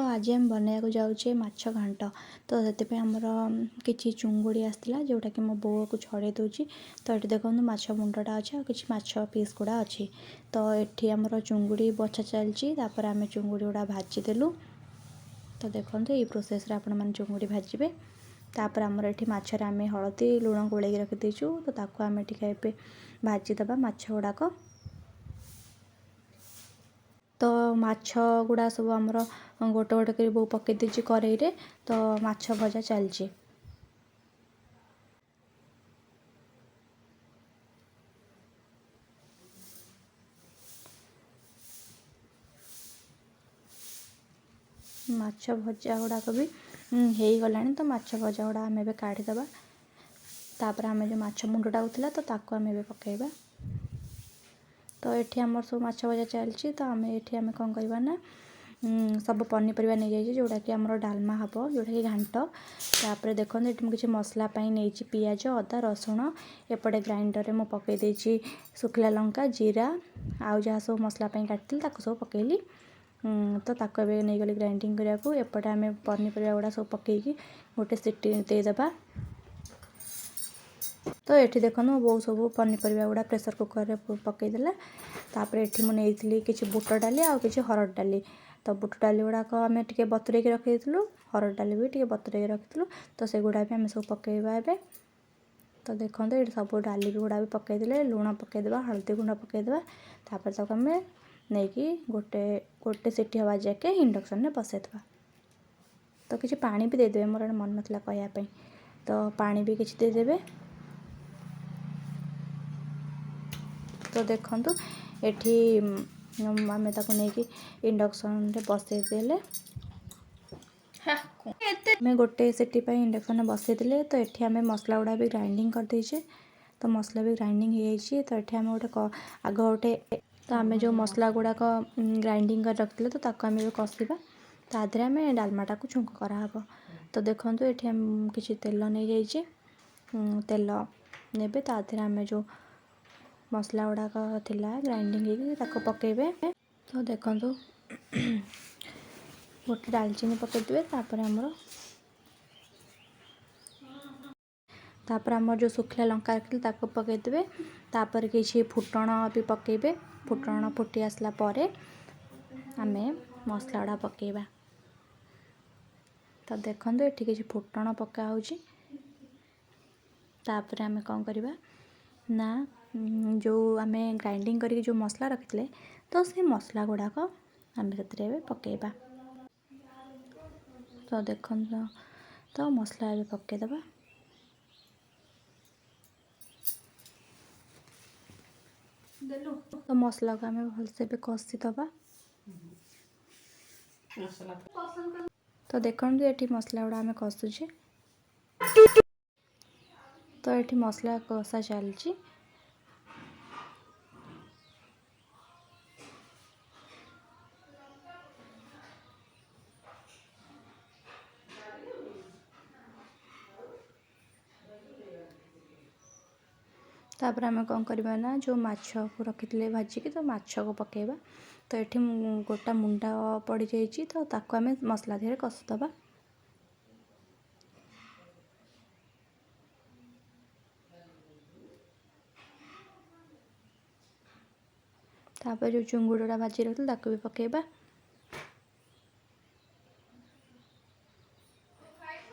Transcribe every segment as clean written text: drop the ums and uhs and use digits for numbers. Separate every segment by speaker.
Speaker 1: तो आज आम बनवाक जाऊे माछ घांट। तो से आमर कि चुंगुड़ी आसाला जोटा कि मो बो को छड़े दूची। तो ये देखो माछ मुंडा अच्छे और कि माछ पीस गुड़ा अच्छी। तो ये आमर चुंगुड़ी बछा चलती आम चुंगुड़ी गुड़ा भाजीदेलु। तो देखो ये प्रोसेस आपण मैंने चुंगुड़ी भाजबे। तापर आमर ये माछर आम हलदी लुण गोल रखीदेचु। तो ताको आम टे भाजीदबा माछ गुड़ाक। तो माछ गुड़ा सब आमर गोटे गोटे कर बो पकई देछि कड़ाई रे। तो माछ भजा चलछि। माछ भजा गुड़ाक भी हो गलानी। तो माछ भजा गुड़ा आम ए काढ़ीदबा। तापर आम जो माछ मुंडटा उठला तो ताको आम ए पकेबा। तो ये आमर सब माछ भजा चलछि। तो आम ये आम कौन करवा ना सब पनीपरिया नहीं जाइए जोटा कि आमर डालमा हम जोटा कि घांट। तापर देखो ये किसी मसला नहीं पियाज अदा रसुण एपटे ग्राइंडर में मुझे पकई शुखला लंका जीरा आउ जहाँ सब मसला काटती सब पकईली। तो ताको नहीं गली ग्राइंडिंग करने एपटे आम पनीपरिया गुड़ा सब पकईकी गोटे सीटी देदेबा। तो ये देखो बो सब पनीपरिया गुड़ा प्रेसर कुकर में पकईदेला। तापर ये मुझे किसी बुट डाली आ कि हरड़ डाली। तो बुट डाली गुड़ाक आम टे बतुरे रखीलु हरड़ डाली भी टे बतुरे रखीलु। तो से गुड़ा भी आम सब पकईबा ए। तो देखो ये सब डाली गुड़ा भी पकईदे लुण पकईदेवा हल्दी गुंड पकईदेवा। तापर तक आम नहीं गोटे गोटे सीटी हवा जाके इंडक्शन में बसईदेवा। तो किसी पानी भी देदेवे मोर मन नाला कहवाई। तो पानी भी किसी देदेवे। तो देखु ये आम ताको नहीं इंडक्शन बसईदे मैं गोटे सीटी इंडक्शन में बसईदे। तो ये आम मसला गुड़ा भी ग्राइंडिंग करदेचे। तो मसला भी ग्राइंडिंग हो तो ये आम गोटे आग गोटे तो आम जो मसला गुड़ाक ग्राइंडिंग कर रखते तो ताको आम कषा तादे आम डालमाटा को छुंक कराहब। तो देखो ये किसी तेल नहीं जाइए तेल ने तादे आम जो मसला गुड़ाक थिला ग्राइंडिंग हो पकेबे। तो देखो गोटे डालचीनी पकईदे। तापर आमर जो शुखला लंका रखी पकईदे। तापर किसी फुटण भी पकईबे। फुटण फुटी आसला परे आम मसला गुड़ा पकईबा। तो देखो ये किसी फुटण पका होची। तापर आम कौन करवा ना जो आम ग्राइंडिंग करके जो मसला रखी तो से मसला गुड़ाक आम से पकईबा। तो देखो तो मसला भी पकईदबा। तो मसला को आम भलसे भी कषिदबा। तो देखो ये मसला गुड़ा आम कषुचे। तो ये मसला कषा चलची। तापर आम कौन करवा ना जो माछ को रखी भाजिकी तो माछ को पकेबा। तो ये गोटा मुंडा पड़ जाइए तो ताको आम मसला धीरे कषिदबा। तापर जो चुंगुड़ा भाजी रखी ताको भी पकेबा।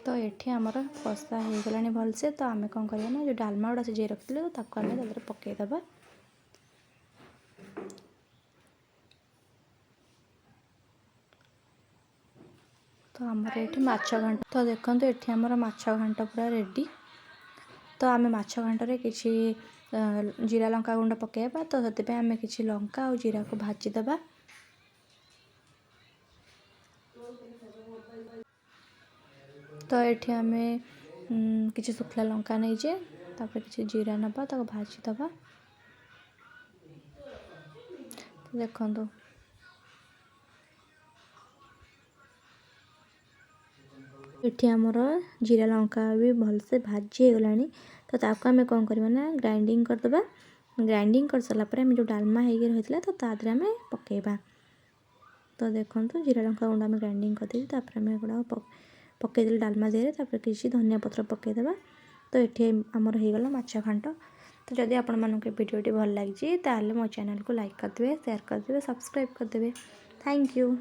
Speaker 1: तो ये आमर कषा हो गलानी भलसे। तो आम कौन करवा ना जो डालमा गुड़ा सिझे रखी तो ताको आम पकईदबा। तो आमर ये माछ घांट। तो देखो ये आमर माछ घांट पूरा रेडी। तो आम माछ घांटे किसी जीरा लंका गुंड पकईबा। तो से आम किसी लंका और जीरा को भाजीदबा। तो ये आम किसी शुखला लंका नहींजे तापर किसी जीरा नबा ताको भाजीदबा। तो देखो ये आमर जीरा लंका भी भलसे भाजी हो गलानी। तो ताको आम कौन करवा ना ग्राइंडिंग करदबा। ग्राइंडिंग कर सारा पर आम जो डालमा हो रही तो तादे आम पकेबा। तो देखो जीरा लंका गुंड आम ग्राइंडिंग करदे आम एगुड़ा पकईदे डालमा देहरे तापर किसी धनिया पत्र पकईदेवा। तो ये आमर हो गला माछ घांट। तो जदि आपण मानक वीडियोटी भल लगी ताले मो चैनल को लाइक करदे, शेयर करदे, सब्सक्राइब करदे। Thank you.